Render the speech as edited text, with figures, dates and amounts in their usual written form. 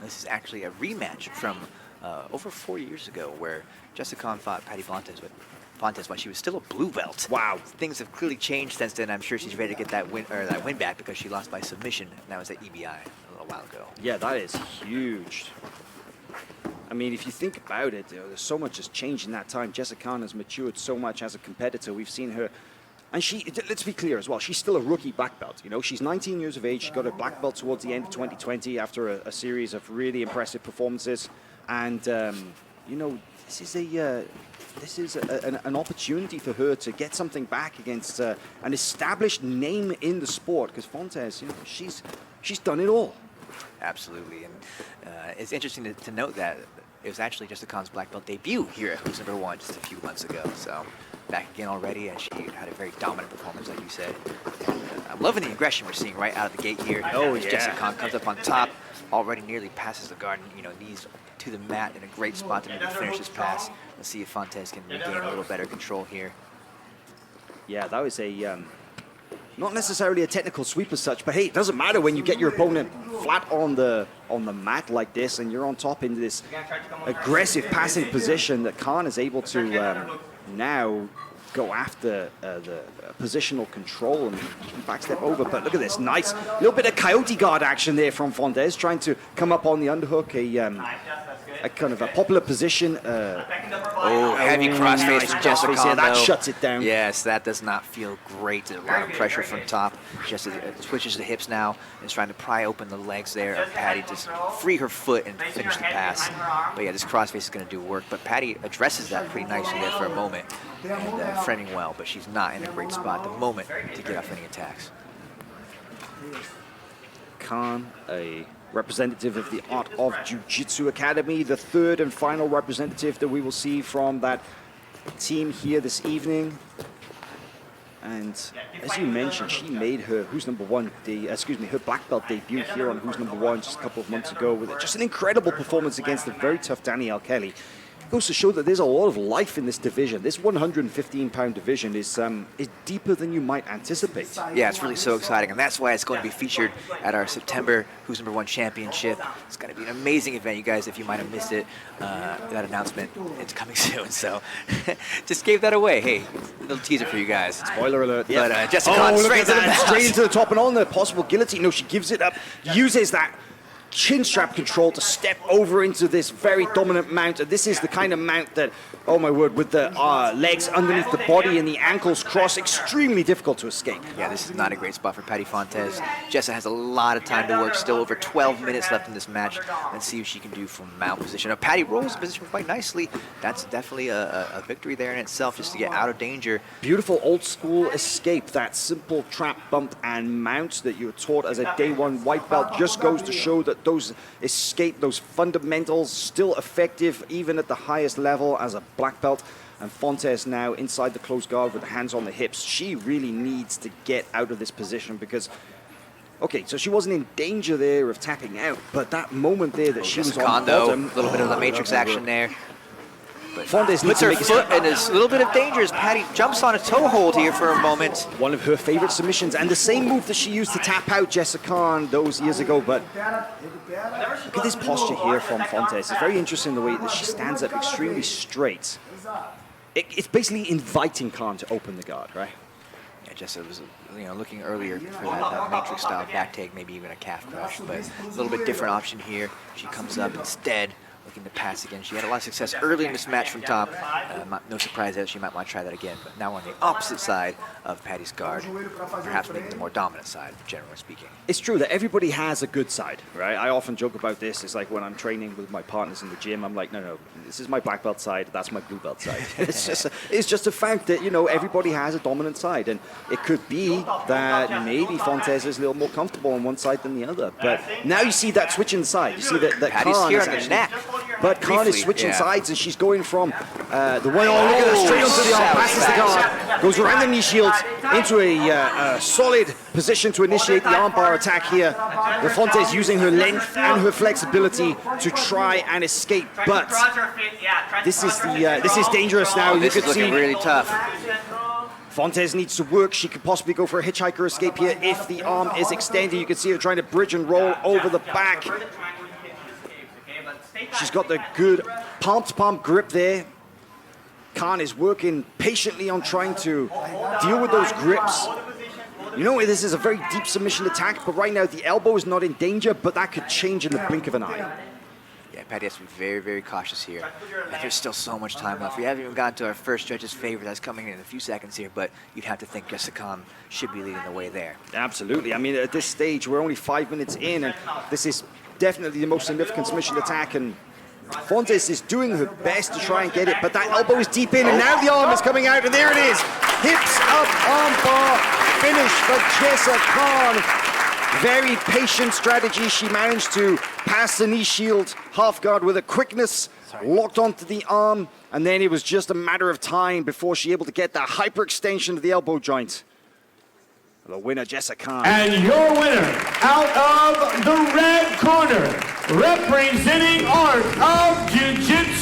This is actually a rematch from over 4 years ago, where Jessa Khan fought Pati Fontes while she was still a blue belt. Wow. Things have clearly changed since then. I'm sure she's ready to get that win back because she lost by submission. And that was at EBI a little while ago. Yeah, that is huge. I mean, if you think about it, there's so much has changed in that time. Jessa Khan has matured so much as a competitor. We've seen her, and let's be clear as well, she's still a rookie black belt. You know, she's 19 years of age. She got a black belt towards the end of 2020 after a series of really impressive performances. And, you know, this is an opportunity for her to get something back against an established name in the sport, because Fontes, you know, she's done it all. Absolutely, and it's interesting to note that it was actually Jessa Khan's black belt debut here at Who's Number One just a few months ago. So back again already, and she had a very dominant performance, like you said. And, I'm loving the aggression we're seeing right out of the gate here. Oh, as yeah. Jessa Khan comes up on top, already nearly passes the guard, and, you know, knees to the mat in a great spot to maybe finish this pass. Let's see if Fontes can regain a little better control here. Yeah, that was a not necessarily a technical sweep as such, but hey, it doesn't matter when you get your opponent flat on the mat like this, and you're on top into this aggressive passing position that Khan is able to now go after the positional control and backstep over. But look at this, nice little bit of coyote guard action there from Fontes, trying to come up on the underhook, a kind of a popular position. Heavy crossface from Jessa Khan, yeah, that though. shuts it down. Yes, that does not feel great. A lot of pressure from top. Jessa switches the hips now and is trying to pry open the legs there of Pati, just free her foot and finish the pass. But yeah, this crossface is going to do work. But Pati addresses that pretty nicely there for a moment, and framing well, but she's not in a great spot at the moment to get off any attacks. Khan, a representative of the Art of Jiu-Jitsu Academy, the third and final representative that we will see from that team here this evening. And as you mentioned, she made her Who's Number One, her black belt debut here on Who's Number One just a couple of months ago with just an incredible performance against the very tough Danielle Kelly. It goes to show that there's a lot of life in this division. This 115-pound division is deeper than you might anticipate. Yeah, it's really so exciting, and that's why it's going to be featured at our September Who's Number One Championship. It's going to be an amazing event, you guys. If you might have missed it, that announcement, it's coming soon. So just gave that away. Hey, a little teaser for you guys. Spoiler alert. But Jessa Khan straight into the top, and on the possible guillotine. No, she gives it up, uses that chin strap control to step over into this very dominant mount. And this is the kind of mount that, oh my word, with the legs underneath the body and the ankles crossed, extremely difficult to escape. Yeah, this is not a great spot for Pati Fontes. Jessa has a lot of time to work, still over 12 minutes left in this match. Let's see what she can do from mount position. Now, Pati rolls the position quite nicely. That's definitely a victory there in itself, just to get out of danger. Beautiful old school escape, that simple trap, bump, and mount that you were taught as a day one white belt just goes to show that those escape, those fundamentals, still effective even at the highest level as a black belt. And Fontes now inside the closed guard with the hands on the hips. She really needs to get out of this position because, okay, so she wasn't in danger there of tapping out, but that moment there that she was on bottom, a little bit of the matrix action there. But Fontes puts her foot in a little bit of danger as Pati jumps on a toe hold here for a moment. One of her favorite submissions, and the same move that she used to tap out Jessa Khan those years ago. But look at this posture here from Fontes. It's very interesting the way that she stands up extremely straight. It's basically inviting Khan to open the guard, right? Yeah, Jessa was, you know, looking earlier for that matrix style back take, maybe even a calf crush, but a little bit different option here. She comes up instead, looking to pass again. She had a lot of success early in this match from top. No surprise that she might want to try that again, but now on the opposite side of Pati's guard, perhaps maybe the more dominant side, generally speaking. It's true that everybody has a good side, right? I often joke about this. It's like when I'm training with my partners in the gym, I'm like, no, this is my black belt side, that's my blue belt side. It's just a fact that, you know, everybody has a dominant side, and it could be that maybe Fontes is a little more comfortable on one side than the other. But now you see that switch inside. You see that Pati's Khan here is on the actually, neck. but Khan is switching sides, and she's going from the one, oh, look at that, straight onto the arm, passes the guard, goes around the knee shield into a solid position to initiate the armbar attack here. The Fontes using her length and her flexibility to try and escape, but this is dangerous now. This is looking really tough. Fontes needs to work. She could possibly go for a hitchhiker escape here if the arm is extended. You can see her trying to bridge and roll over the back. She's got the good palm-to-palm grip there. Khan is working patiently on trying to deal with those grips. You know, this is a very deep submission attack, but right now the elbow is not in danger, but that could change in the blink of an eye. Yeah, Pati has to be very, very cautious here. And there's still so much time left. We haven't even gotten to our first judge's favorite that's coming in a few seconds here, but you'd have to think Jessa Khan should be leading the way there. Absolutely. I mean, at this stage, we're only 5 minutes in, and this is definitely the most significant submission attack, and Fontes is doing her best to try and get it, but that elbow is deep in, and now the arm is coming out, and there it is. Hips up, armbar, finish for Jessa Khan. Very patient strategy. She managed to pass the knee shield half guard with a quickness, locked onto the arm, and then it was just a matter of time before she able to get that hyperextension of the elbow joint. The winner, Jessa Khan. And your winner, out of the red corner, representing Art of Jiu-Jitsu.